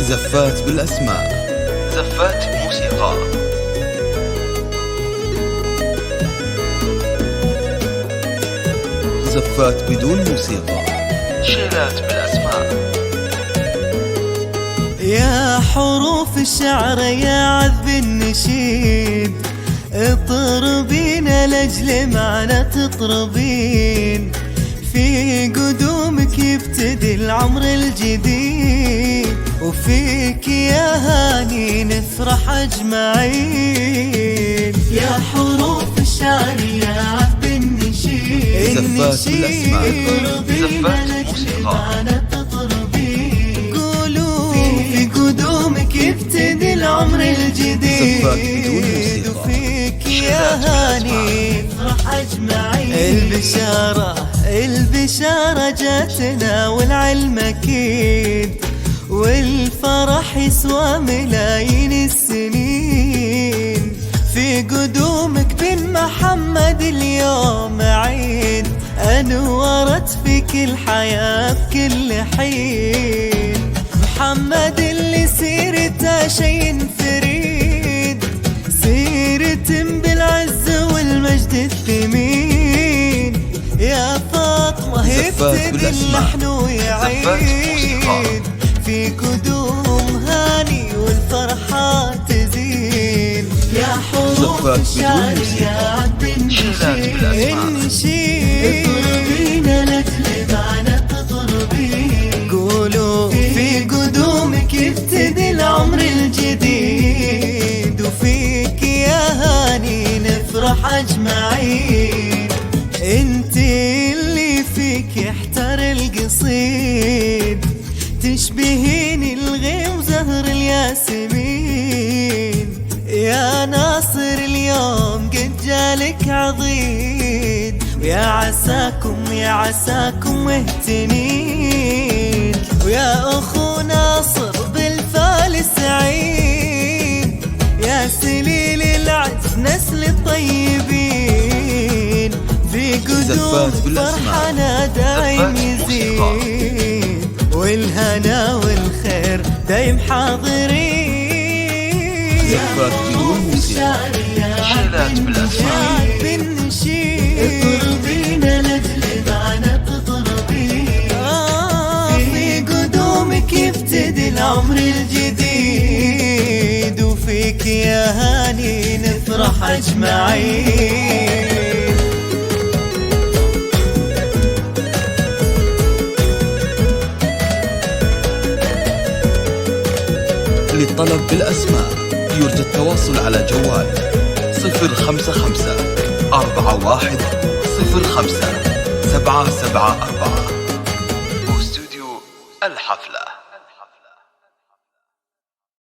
زفات بالأسماء، زفات موسيقى. زفات بدون موسيقى، شيلات بالأسماء. يا حروف الشعر يا عذب النشيد، اطربين لأجل معنى تطربين. في قدومك يبتدي العمر الجديد، وفيك يا هاني نفرح أجمعين. يا حروف الشعر يا عذب النشيد، زفات بالأسماء، زفات موسيقى. قولوا في قدومك يبتدي العمر الجديد، وفيك يا هاني نفرح أجمعين. البشارة جاتنا والعلم أكيد، والفرح يسوى ملايين السنين. في قدومك بن محمد اليوم عيد، أنورت فيك الحياة بكل حين. محمد اللي سيرته شي فريد، سيرة بالعز والمجد الثمين. يا فاطمة يبتدي اللحن ويعيد، في قدوم هاني والفرحة تزين. يا حروف الشعر يا عبد النشيد، اطربين لأجل معنى تطربين. قولوا في قدومك يبتدي العمر الجديد، وفيك يا هاني نفرح أجمعين. انت اللي فيك يحتر القصيد، تشبهين الغيم زهر الياسمين. يا ناصر اليوم قد جالك عضيد، ويا عساكم مهتنين. ويا أخو ناصر بالفال سعيد، يا سليل العز نسل الطيبين. في قدوم فرحنا دايم يزيد، والهنا والخير دايم حاضرين. زفات بدون موسيقى، شيلات بالأسماء. اطربين لأجل معنى تطربين. في قدومك يبتدي العمر الجديد، وفيك يا هاني نفرح أجمعين. للطلب بالأسماء يرجى التواصل على جوال 055-41-05-774 واستوديو الحفلة.